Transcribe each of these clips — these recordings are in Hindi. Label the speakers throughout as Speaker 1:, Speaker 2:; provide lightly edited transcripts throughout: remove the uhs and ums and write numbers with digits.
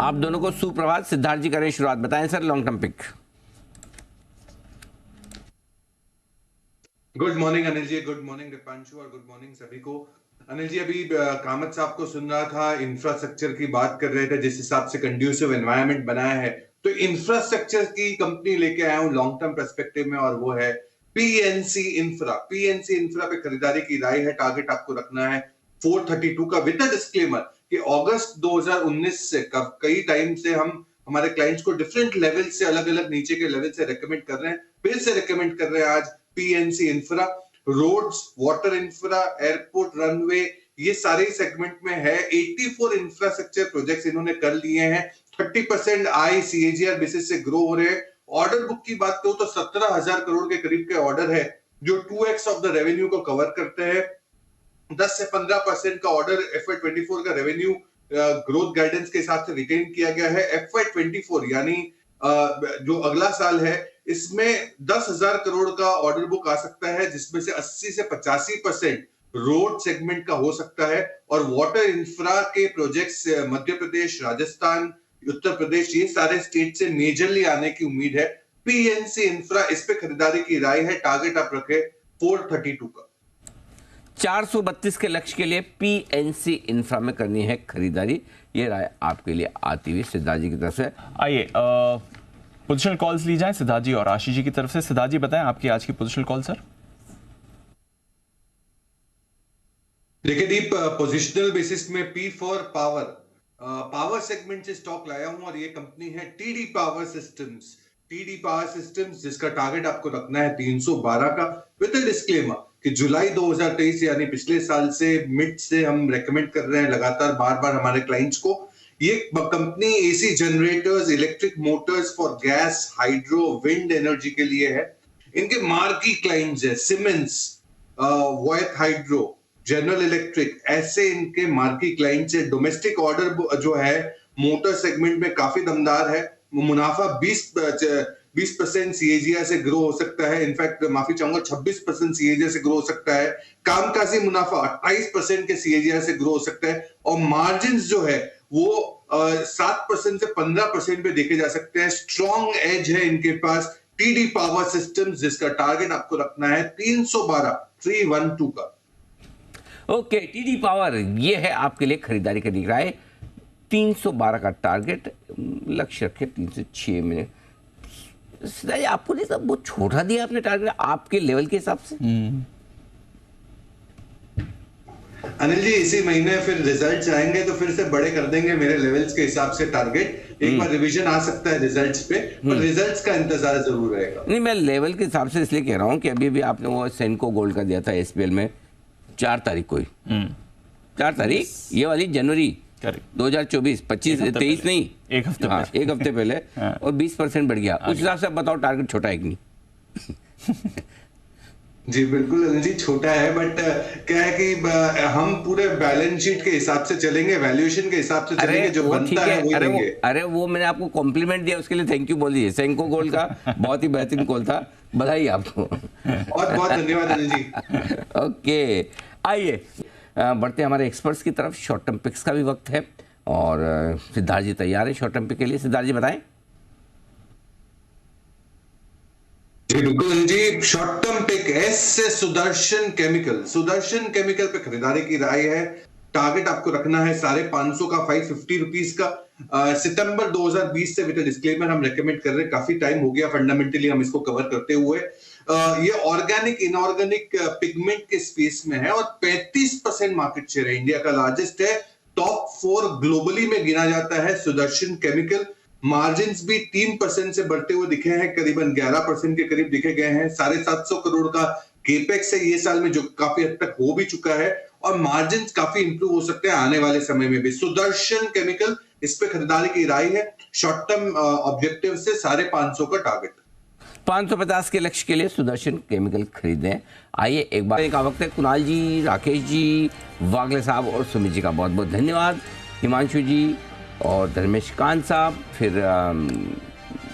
Speaker 1: आप दोनों को सुप्रभात। सिद्धार्थ जी करें शुरुआत, बताएं sir long term pick.
Speaker 2: Good morning Anil ji, good morning Deepanshu और गुड मॉर्निंग सभी को। अनिल जी अभी कामत साहब को सुन रहा था, इंफ्रास्ट्रक्चर की बात कर रहे थे, जिस हिसाब से कंड्यूसिव एनवायरनमेंट बनाया है, तो इंफ्रास्ट्रक्चर की कंपनी लेके आया हूं लॉन्ग टर्म पर्सपेक्टिव में, और वो है पीएनसी इंफ्रा। पीएनसी इंफ्रा पे खरीदारी की राय है, टारगेट आपको रखना है 432 का, विद डिस्क्लेमर कि अगस्त 2019 से कई टाइम से हम हमारे क्लाइंट्स को डिफरेंट लेवल से, अलग अलग नीचे के लेवल से रेकमेंड कर रहे हैं, फिर से रेकमेंड कर रहे हैं आज PNC infra. Roads, water infra, airport, runway, ये सारे सेगमेंट में है। 84 इंफ्रास्ट्रक्चर प्रोजेक्ट्स इन्होंने कर लिए हैं। 30% आई सीएजीआर बेसिस से ग्रो हो रहे हैं। ऑर्डर बुक की बात करूं तो 17,000 करोड़ के करीब के ऑर्डर है, जो 2x ऑफ द रेवेन्यू को कवर करते हैं। 10 से 15% का ऑर्डर FY24 का रेवेन्यू ग्रोथ गाइडेंस के हिसाब से रिटेन किया गया है। FY24 यानी जो अगला साल है, इसमें 10,000 करोड़ का ऑर्डर बुक आ सकता है, जिसमें से 80 से 85% रोड सेगमेंट का हो सकता है। और वाटर इंफ्रा के प्रोजेक्ट्स मध्य प्रदेश, राजस्थान, उत्तर प्रदेश, ये सारे स्टेट से मेजरली आने की उम्मीद है। पीएनसी इंफ्रा, इस पे खरीदारी की राय है, टारगेट आप रखे 432 का।
Speaker 1: 432 के लक्ष्य के लिए पीएनसी इंफ्रा में करनी है खरीदारी, ये राय आपके लिए आती हुई सिद्धार्थ जी की तरफ से।
Speaker 3: आइए पोजिशनल कॉल्स ली जाएं सिद्धार्थ जी और आशीष जी की तरफ से। सिद्धार्थ जी बताएं आपकी आज की पोजिशनल कॉल सर।
Speaker 2: देखिए दीप, पोजिशनल बेसिस में P for power, power segment से स्टॉक लाया हूं, और ये कंपनी है TD power systems. TD power systems, जिसका टारगेट आपको रखना है 312 का, विद डिस्क्लेमर कि जुलाई 2023 यानी पिछले साल से मिड से हम रेकमेंड कर रहे हैं लगातार बार बार हमारे क्लाइंट्स को। ये company AC generators, electric Motors for gas, hydro, wind energy के लिए है। इनके मार्की क्लाइंट्स है सिमेंस, वॉयत हाइड्रो, जनरल इलेक्ट्रिक, ऐसे इनके मार्की क्लाइंट्स है। डोमेस्टिक ऑर्डर जो है मोटर सेगमेंट में काफी दमदार है। मुनाफा 20% सीएजीआर से ग्रो हो सकता है। इनफैक्ट माफी चाहूंगा 26% सीएजीआर से ग्रो हो सकता है। कामकाजी मुनाफा 28% के सीएजीआर से ग्रो हो सकता है। और मार्जिन्स जो है वो 7% से 15% पे देखे जा सकते हैं। स्ट्रॉन्ग एज है इनके पास। टीडी पावर सिस्टम्स, जिसका टारगेट आपको रखना है 312 का।
Speaker 1: ओके, टीडी पावर, ये है आपके लिए खरीदारी करने की राय। 312 का टारगेट, लक्ष्य रखे 3 से 6 मिनट। आपको नहीं सब बहुत छोटा दिया आपने टारगेट आपके लेवल के हिसाब से।
Speaker 2: अनिल जी, इसी महीने फिर रिजल्ट्स आएंगे तो फिर से बड़े कर देंगे मेरे लेवल्स के हिसाब से टारगेट। एक बार रिवीजन आ सकता है रिजल्ट्स पे, पर रिजल्ट्स का इंतजार जरूर रहेगा।
Speaker 1: नहीं, मैं लेवल के हिसाब से इसलिए कह रहा हूँ कि अभी भी आपने वो सेनको गोल्ड का दिया था एसपीएल में 4 तारीख को ही। 4 तारीख, ये वाली जनवरी 2024, 25, 23 नहीं,
Speaker 3: एक हफ्ते
Speaker 1: हाँ, एक हफ्ते पहले। और 20% बढ़ गया। उस हिसाब से आप बताओ टारगेट छोटा है कि नहीं?
Speaker 2: जी बिल्कुल अनिल जी, छोटा है, बट क्या है कि हम पूरे बैलेंस शीट के हिसाब से चलेंगे, वैल्यूएशन के हिसाब से चलेंगे, जो बनता है वही देंगे।
Speaker 1: अरे वो मैंने आपको कॉम्प्लीमेंट दिया, उसके लिए थैंक यू बोल दीजिए। सेंको गोल्ड का बहुत ही बेहतरीन कॉल था, बधाई आपको।
Speaker 2: बहुत बहुत धन्यवाद अनिल जी।
Speaker 1: ओके, आइए बढ़ते हमारे एक्सपर्ट्स की तरफ। शॉर्ट टर्म पिक्स का भी वक्त है और सिद्धार्थ जी तैयार है शॉर्ट टर्म पिक के लिए। सिद्धार्थ जी बताएं।
Speaker 2: जी बिल्कुल जी, शॉर्ट टर्म पिक एस से सुदर्शन केमिकल। सुदर्शन केमिकल पे खरीदारी की राय है। टारगेट आपको रखना है 550 का, 550 रुपीज का। सितंबर 2020 से विद डिस्क्लेमर हम रेकमेंड कर रहे हैं, काफी टाइम हो गया फंडामेंटली हम इसको कवर करते हुए। ये ऑर्गेनिक इनऑर्गेनिक पिगमेंट के स्पेस में है और 35% मार्केट शेयर है, इंडिया का लार्जेस्ट है। टॉप 4 ग्लोबली में गिना जाता है सुदर्शन केमिकल। मार्जिन्स भी 3% से बढ़ते हुए दिखे हैं, करीबन 11% के करीब दिखे गए हैं। 750 करोड़ का केपेक्स है ये साल में, जो काफी हद तक हो भी चुका है, और मार्जिन्स काफी इंप्रूव हो सकते हैं आने वाले समय में भी। सुदर्शन केमिकल, इस पे खरीदारी की राय है। शॉर्ट टर्म ऑब्जेक्टिव से 550 का टारगेट।
Speaker 1: 550 के लक्ष्य के लिए सुदर्शन केमिकल खरीदें। आइए एक बार का वक्त है। कुणाल जी, राकेश जी, वागले साहब और सुमित जी का बहुत बहुत धन्यवाद। हिमांशु जी और धर्मेश कांत साहब, फिर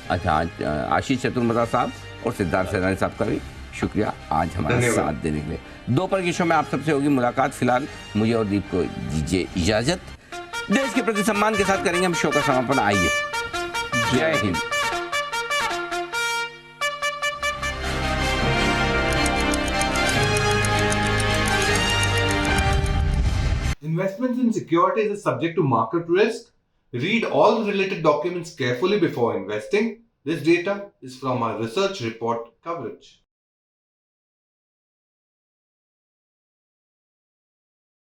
Speaker 1: आशीष चतुर्वेदी साहब और सिद्धार्थ सेनानी साहब का भी शुक्रिया आज हमारा साथ देने के लिए। दोपहर के शो में आप सबसे होगी मुलाकात। फिलहाल मुझे और दीप को दीजिए इजाजत। देश के प्रति सम्मान के साथ करेंगे हम शो का समापन। आइए, जय Hind.
Speaker 2: Investments in securities is subject to market risk. Read all related documents carefully before investing. This data is from our research report coverage.